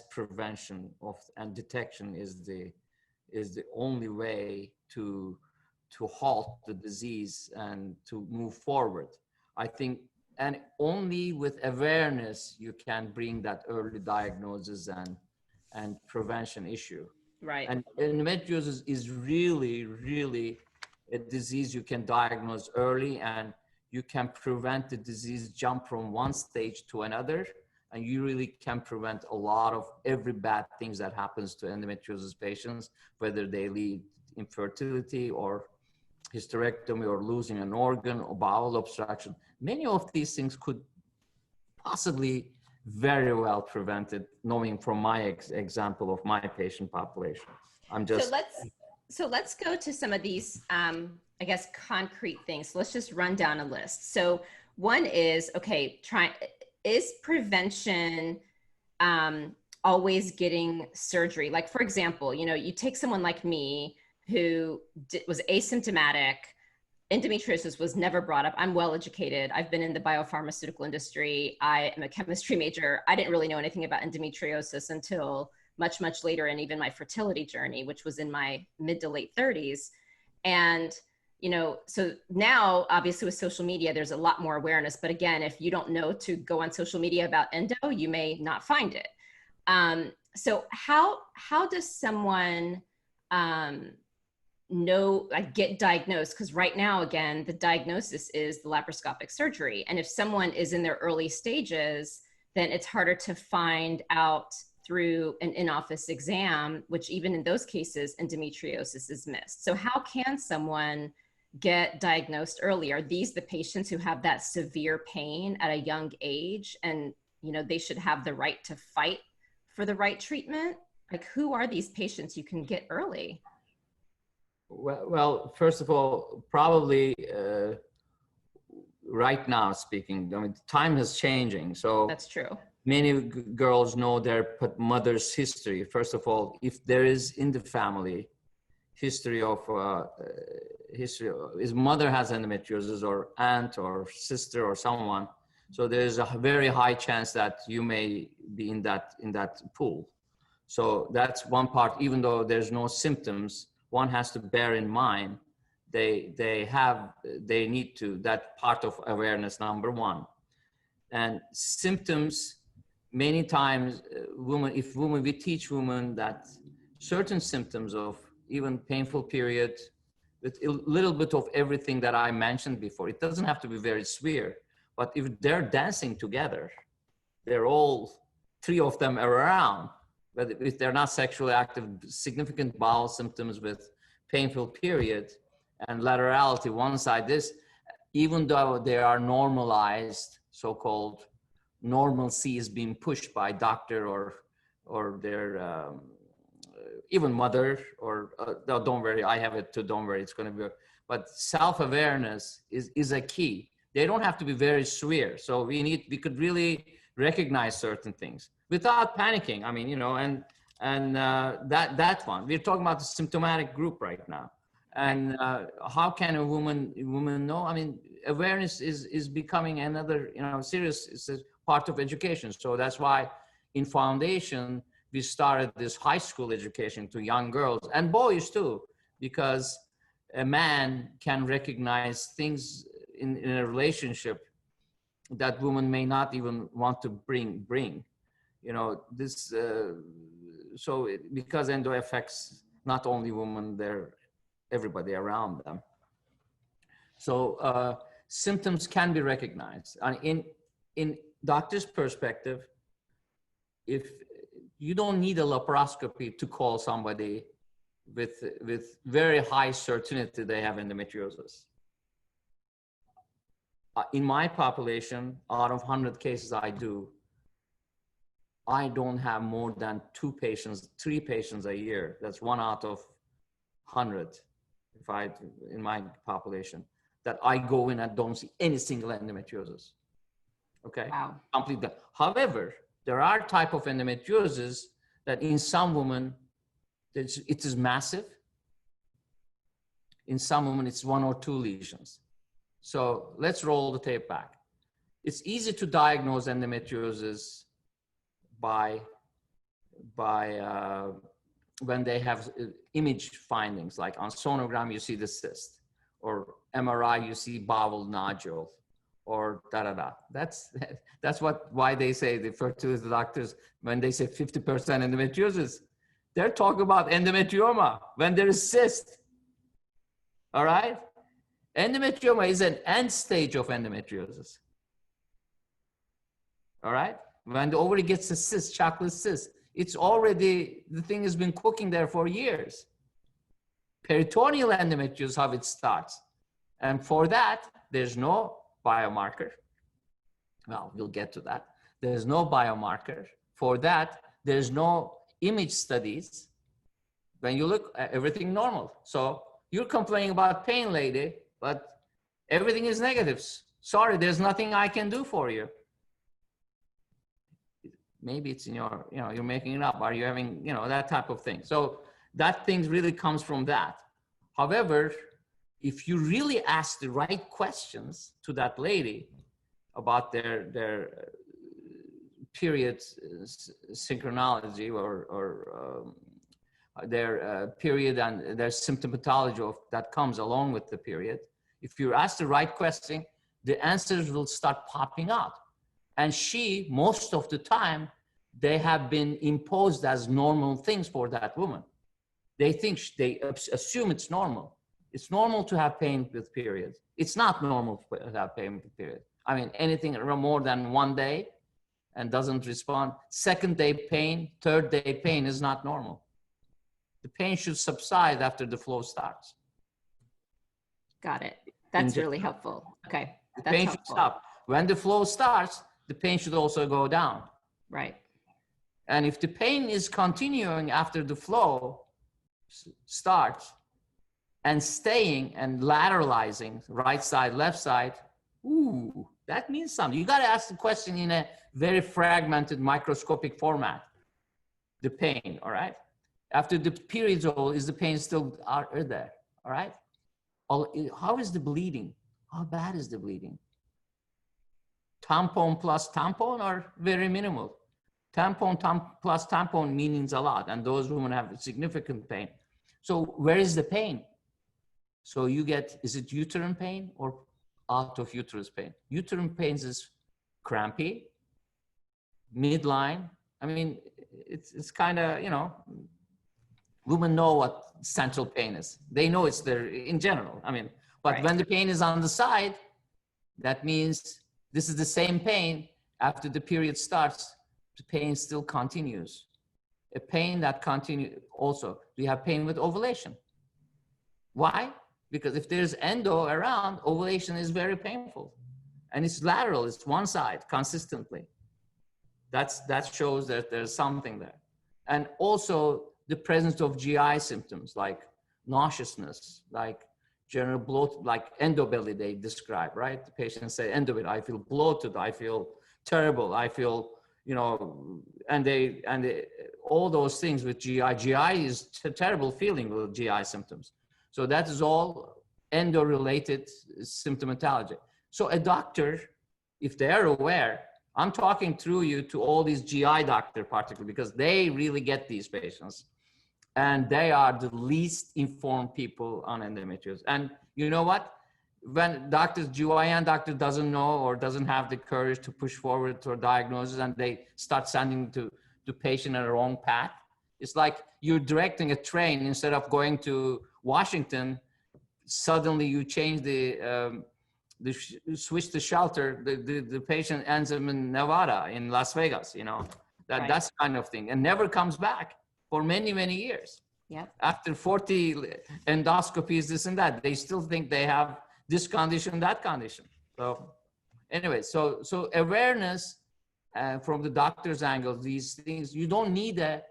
prevention of and detection is the only way to halt the disease and to move forward. I think, and only with awareness you can bring that early diagnosis and prevention issue. Right. And endometriosis is really, really a disease you can diagnose early, and you can prevent the disease jump from one stage to another. And you really can prevent a lot of every bad things that happens to endometriosis patients, whether they lead infertility or hysterectomy or losing an organ or bowel obstruction. Many of these things could possibly very well prevented, knowing from my example of my patient population. I'm just... So let's go to some of these, I guess, concrete things. So let's just run down a list. So one is, okay, is prevention always getting surgery? Like, for example, you know, you take someone like me who was asymptomatic, endometriosis was never brought up. I'm well educated. I've been in the biopharmaceutical industry. I am a chemistry major. I didn't really know anything about endometriosis until much, much later, and even my fertility journey, which was in my mid to late 30s. And, you know, so now obviously with social media, there's a lot more awareness. But again, if you don't know to go on social media about endo, you may not find it. So how does someone know, like, get diagnosed? Because right now, again, the diagnosis is the laparoscopic surgery. And if someone is in their early stages, then it's harder to find out through an in-office exam, which even in those cases, endometriosis is missed. So how can someone get diagnosed early? Are these the patients who have that severe pain at a young age, and, you know, they should have the right to fight for the right treatment? Like, who are these patients you can get early? Well, first of all, probably right now speaking, I mean, time is changing. So that's true. Many girls know their mother's history. First of all, if there is in the family history of his mother has endometriosis, or aunt or sister or someone, so there's a very high chance that you may be in that pool. So that's one part. Even though there's no symptoms, one has to bear in mind they need to, that part of awareness, number one. And symptoms, many times we teach women that certain symptoms of even painful period, with a little bit of everything that I mentioned before, it doesn't have to be very severe, but if they're dancing together, they're all three of them are around, but if they're not sexually active, significant bowel symptoms with painful period and laterality, one side, this, even though they are normalized, so-called normalcy is being pushed by doctor or their even mother, or no, don't worry, I have it too, don't worry, it's going to be, but self-awareness is a key. They don't have to be very severe. So we could really recognize certain things without panicking. I mean, you know, and that one, we're talking about the symptomatic group right now. And how can a woman know? I mean, awareness is becoming another, you know, serious, it's a part of education. So that's why in foundation, we started this high school education to young girls and boys too, because a man can recognize things in a relationship that women may not even want to bring, you know, this, because endo affects not only women, they're everybody around them. So symptoms can be recognized. And in doctor's perspective, if you don't need a laparoscopy to call somebody with very high certainty they have endometriosis. In my population, out of 100 cases I don't have more than 3 patients a year. That's 1 out of 100 in my population, that I go in and don't see any single endometriosis. Okay. Wow. Completely. However, there are type of endometriosis that in some women, it is massive. In some women, it's 1 or 2 lesions. So let's roll the tape back. It's easy to diagnose endometriosis by when they have image findings, like on sonogram, you see the cyst, or MRI, you see bowel nodule, or da-da-da. That's why they say, the fertility doctors, when they say 50% endometriosis, they're talking about endometrioma when there is cyst, all right? Endometrioma is an end stage of endometriosis, all right? When the ovary gets a cyst, chocolate cyst, it's already, the thing has been cooking there for years. Peritoneal endometriosis, how it starts. And for that, there's no biomarker. Well, we'll get to that. There's no biomarker. For that, there's no image studies. When you look at everything normal. So you're complaining about pain, lady, but everything is negatives. Sorry, there's nothing I can do for you. Maybe it's in your, you're making it up. Are you having, that type of thing. So that thing really comes from that. However, if you really ask the right questions to that lady about their period synchronology or their period and their symptomatology that comes along with the period, if you ask the right question, the answers will start popping out. And most of the time, they have been imposed as normal things for that woman. They assume it's normal. It's normal to have pain with periods. It's not normal to have pain with periods. I mean, anything more than 1 day and doesn't respond, second day pain, third day pain is not normal. The pain should subside after the flow starts. Got it. That's really helpful. Okay. The pain should stop. When the flow starts, the pain should also go down. Right. And if the pain is continuing after the flow starts and staying and lateralizing, right side, left side, ooh, that means something. You got to ask the question in a very fragmented microscopic format. The pain, all right? After the period's over, is the pain still there, all right? How is the bleeding? How bad is the bleeding? Tampon plus tampon are very minimal. Tampon plus tampon means a lot, and those women have significant pain. So where is the pain? So you get, is it uterine pain or out of uterus pain? Uterine pains is crampy, midline. I mean, it's kind of, women know what central pain is. They know it's there in general. I mean, but when the pain is on the side, that means this is the same pain after the period starts, the pain still continues. A pain that continues also. Do you have pain with ovulation? Why? Because if there's endo around, ovulation is very painful. And it's lateral, it's one side consistently. That shows that there's something there. And also the presence of GI symptoms like nauseousness, like general bloat, like endobelly they describe, right? The patients say endobelly, I feel bloated, I feel terrible, I feel, and all those things with GI. GI is a terrible feeling with GI symptoms. So that is all endo-related symptomatology. So a doctor, if they're aware, I'm talking through you to all these GI doctors particularly because they really get these patients. And they are the least informed people on endometriosis. And you know what? When GYN doctor doesn't know or doesn't have the courage to push forward to a diagnosis and they start sending to patient on the wrong path, it's like you're directing a train instead of going to Washington, suddenly you change switch the shelter, the patient ends up in Nevada, in Las Vegas, that's kind of thing, and never comes back for many, many years. Yeah. After 40 endoscopies, this and that, they still think they have this condition, that condition. So anyway, so awareness from the doctor's angle, these things, you don't need a